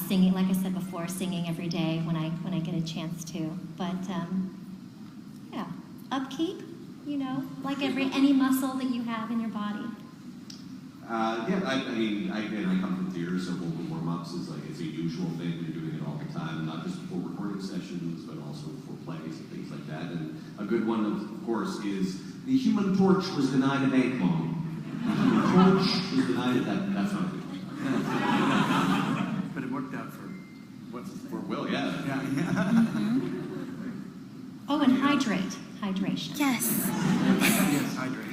Singing, like I said before, singing every day when I get a chance to. But yeah, upkeep, like any muscle that you have in your body.
I come from theater, so vocal warm-ups is like it's a usual thing. We're doing it all the time, not just before recording sessions, but also for plays and things like that. And a good one, of course, is the Human Torch was denied a bank loan. The Human Torch was denied it. That's not a good one.
But it worked out for
For Will, yeah.
Oh, and hydration.
Yes.
Yes, hydrate.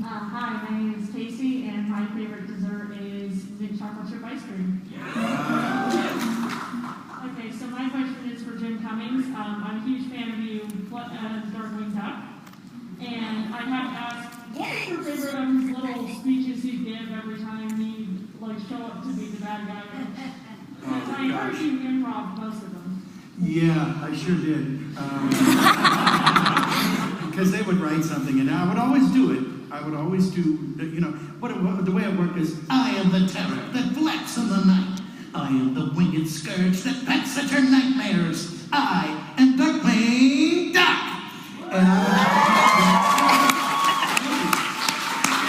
Hi, my name is Casey, and my favorite dessert is mint chocolate chip ice cream. Okay, so my question is for Jim Cummings. I'm a huge fan of you, Darkwing Duck, and I have to ask, what is your favorite of his little speeches you give every time you show up to be the bad guy? I heard you improv most of them.
Yeah, I sure did. Because they would write something, and I would always do it. I would always do, the way it worked is, I am the terror that flex in the night. I am the winged scourge that pecks at your nightmares. I am Darkwing Duck. And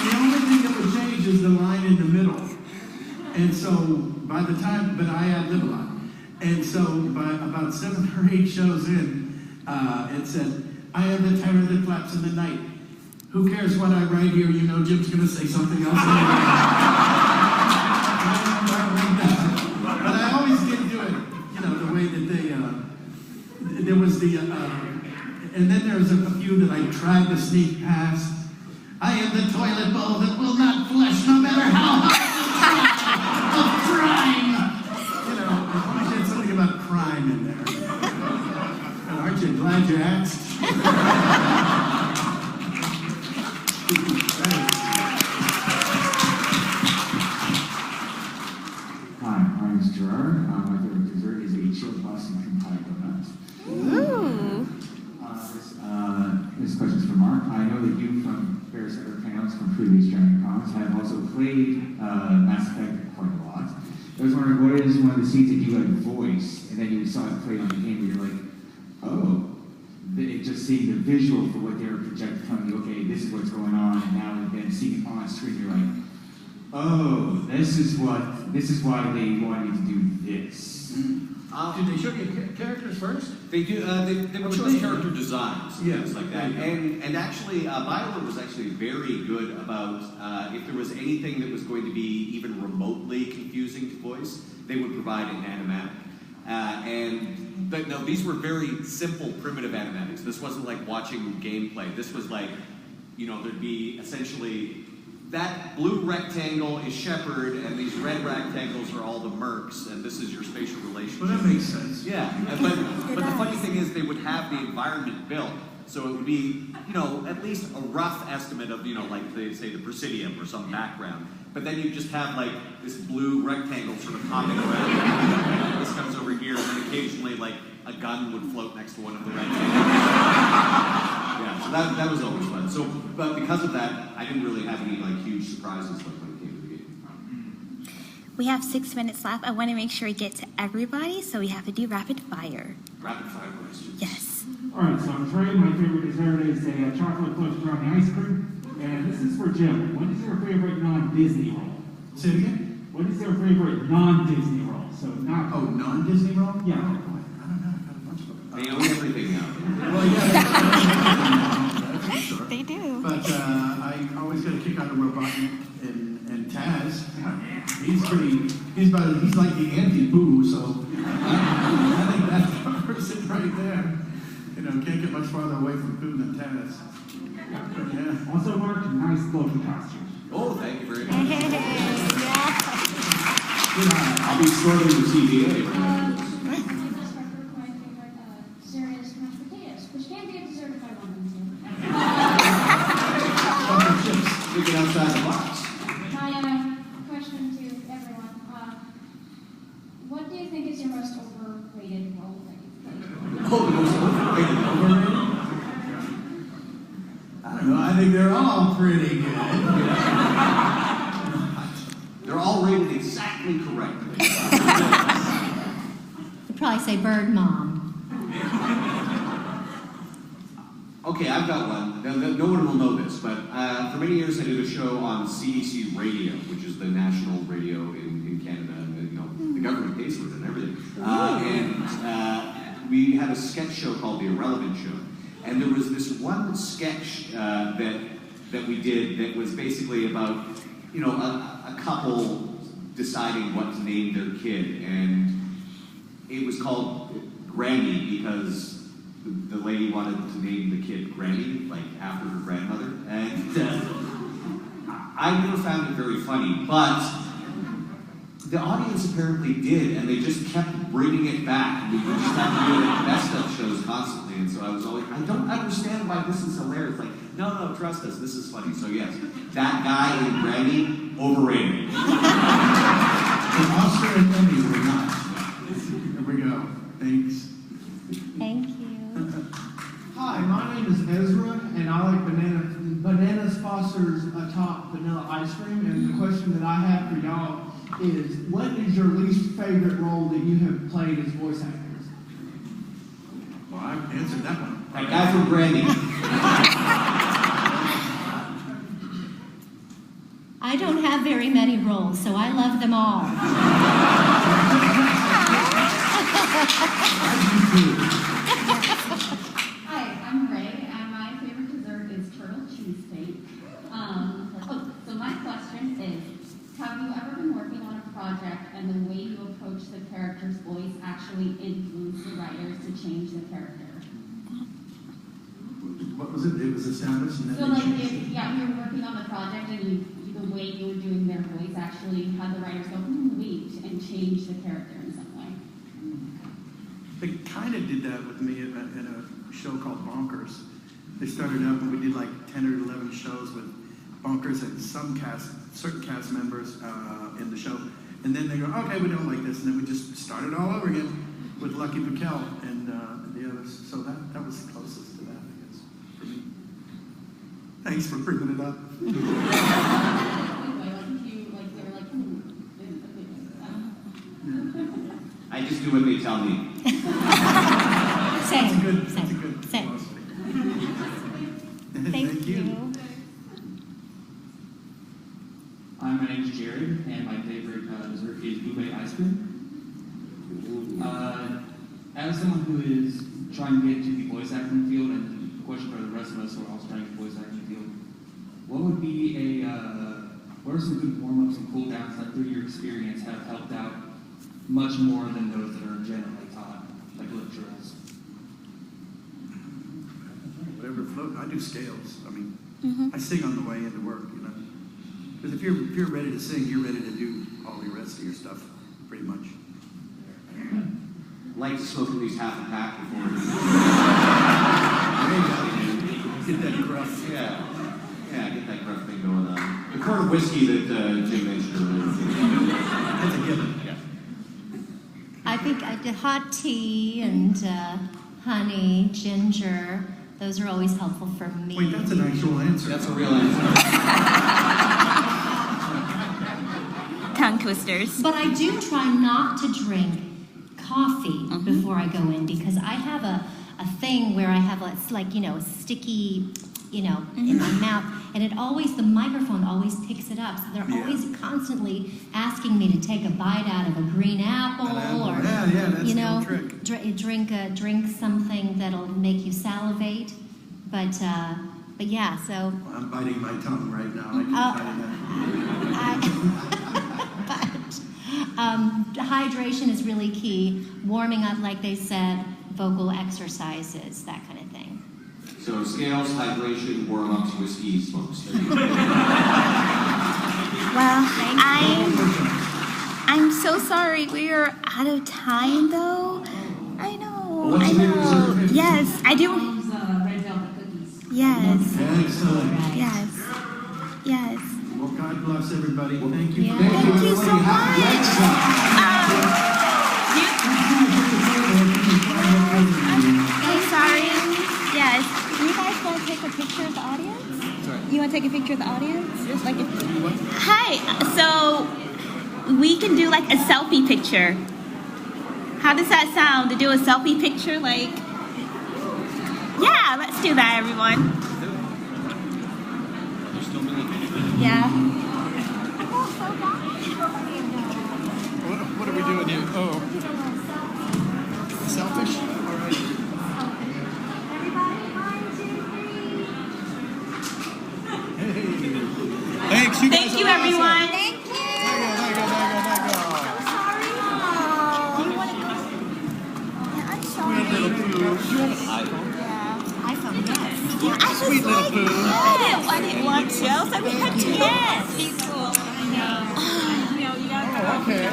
the only thing that would change is the line in the middle. And so, but I ad-lib a lot. And so, by about 7 or 8 shows in, it said, I am the terror that flaps in the night. Who cares what I write here? You know Jim's going to say something else anyway. But I always did do it, you know, the way that they, there was the, and then there was a few that I tried to sneak past. I am the toilet bowl that will not flush no matter how hard of crime. You know, I always had something about crime in there. And aren't you glad you asked?
Hi, my name is Gerard. My favorite dessert is a chilled Boston cream pie donut.
Ooh.
This question is for Mark. I know that you from various other panels from previous Giant Cons have also played Mass Effect quite a lot. I was wondering, what is one of the scenes that you like voiced, and then you saw it played on the game, and you're like, oh, it just seeing the visual for what they were projecting from you, okay, this is what's going on, and now and then seeing it on screen, you're like, oh, this is why they wanted to do this.
Did they show you characters first?
They do. They would show us character designs, and things like that.
Yeah.
And actually, BioWare was actually very good about if there was anything that was going to be even remotely confusing to voice, they would provide an animatic. But no, these were very simple, primitive animatics. This wasn't like watching gameplay. This was like, you know, there'd be essentially that blue rectangle is Shepard, and these red rectangles are all the mercs, and this is your spatial relationship.
Well, that makes sense.
Yeah, but the funny thing is they would have the environment built, so it would be, you know, at least a rough estimate of, you know, like they say the Presidium or some background. But then you just have like this blue rectangle sort of popping around. This comes over here, and then occasionally like a gun would float next to one of the rectangles. Yeah, so that was always fun. So, but because of that, I didn't really have any like huge surprises like when it came to the game.
We have 6 minutes left. I want to make sure we get to everybody, so we have to do rapid fire.
Rapid fire questions.
Yes.
All right, so I'm Trey. My favorite dessert is a chocolate fudge brownie ice cream. And this is for Jim. What is your favorite non-Disney roll?
Say it again?
What is your favorite non-Disney roll? So not...
Oh, non-Disney roll?
Yeah.
I don't know. I've got a bunch of them.
They own everything now.
Well, yeah. That's for sure.
They do.
But I always get a kick out of Robotnik and Taz. He's like the anti-Boo, so I think that covers it right there. You know, can't get much farther away from Boo than Taz. Yeah.
Also, Mark, nice Loki costume.
Oh, thank you very much.
Yeah.
I'll be sorting the TVA.
My favorite dessert is mashed potatoes, which can be a dessert if I want them
Chips. Thinking outside the box.
to. My question to everyone, what do you think is your most overrated role that you've played?
Oh, the most overrated?
I don't know. I think they're all pretty good.
They're all rated exactly correctly.
You'd probably say Bird Mom.
Okay, I've got one. No one will know this, but for many years I did a show on CEC Radio, which is the national radio in Canada, and you know the government pays for it and everything. And we had a sketch show called The Irrelevant Show, and there was this one sketch that we did that was basically about, you know, a couple deciding what to name their kid, and it was called Granny because the lady wanted to name the kid Granny, like after her grandmother, and I never found it very funny, but the audience apparently did, and they just kept bringing it back. We just had to do it at best of shows constantly, and so I was always, I don't understand why this is hilarious. Like, no, trust us, this is funny. So yes, that guy in Granny, overrated.
And Oscar and Emmy were not. Here we go. Thanks.
Thank you.
Hi, my name is Ezra, and I like Bananas Foster's top vanilla ice cream. And the question that I have for y'all is, what is your least favorite role that you have played as voice actors?
Well, I answered that one.
That guy from Granny.
I don't have very many roles, so I love them all.
Hi, I'm Ray.
is, have you ever been working on a project and the way you approach the character's voice actually influenced the writers to change the character?
What was it? It was established and then
So
they
like,
changed
if, yeah, you were working on the project and the way you were doing their voice actually had the writers go, wait, and change the character in some way.
They kind of did that with me in a show called Bonkers. They started out and we did like 10 or 11 shows with Bonkers and certain cast members in the show. And then they go, okay, we don't like this. And then we just started all over again with Lucky Mikkel and the others. So that was the closest to that, I guess, for me. Thanks for bringing it up.
I just do what they tell me.
Same.
That's a good philosophy.
Thank you.
Hi, my name is Jared, and my favorite dessert is ube ice cream. As someone who is trying to get into the voice acting field, and the question for the rest of us who are also trying to get the voice acting field, what would be what are some good warm-ups and cool-downs that through your experience have helped out much more than those that are generally taught, like lip drills?
Whatever float. I do scales. I mean, I sing on the way into work, you know. Because if you're ready to sing, you're ready to do all the rest of your stuff, pretty much.
Like to smoke at least half a pack before.
Get that gruff.
Yeah, get that gruff thing going on. The quart of whiskey that Jim mentioned earlier.
That's a given. Yeah.
I think I did hot tea and honey, ginger. Those are always helpful for me.
Wait, that's an actual answer.
That's a real answer.
Tongue twisters.
But I do try not to drink coffee before I go in because I have a thing where I have it's like, a sticky, in my mouth. And the microphone always picks it up. So they're always constantly asking me to take a bite out of a green apple or,
that's the trick.
drink something that'll make you salivate. But yeah, so.
Well, I'm biting my tongue right now. I can tell you that.
Hydration is really key. Warming up, like they said, vocal exercises, that kind of thing.
So scales, hydration, warm-ups, whiskey, smokes.
Well, I'm so sorry. We are out of time, though. I know. Yes, I do.
Red velvet cookies.
Yes.
Excellent.
Yes.
Well, God bless everybody. Thank you.
Thank you so much. I'm sorry. Yes. Do you guys want to take a picture of the audience? Sorry. You want to take a picture of the audience? Yes. Hi. So we can do like a selfie picture. How does that sound? To do a selfie picture, like? Yeah. Let's do that, everyone. Yeah.
What are we doing here? Oh. Selfish? All right. Thanks, you guys.
Thank you, everyone.
Thank you.
You have an iPhone? Yeah. iPhone, yes. Yeah, I was
Sweet little poo.
I didn't want to. I was like, we have to. Yes. He's cool. I know. You gotta
Okay.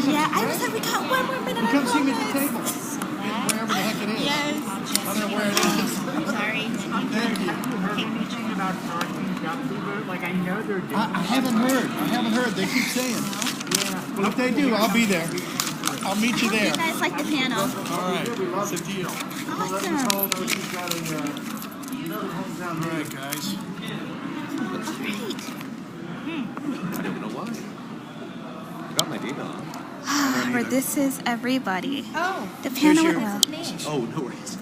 Yeah, I was like, we got one more minute.
Come see me at the table. Wherever the heck it is.
Yes.
I don't know where it is.
Sorry.
Thank you.
Heard anything about cartoon gun fever? Like, I know they're doing
I haven't heard. They keep saying.
Yeah.
Well, if they do, I'll be there. I'll meet you there.
You guys like the panel?
All right. It's a deal.
Awesome.
All right, guys.
I don't know why. Got my data on.
Where this is everybody.
Oh.
The panel.
Oh, no worries.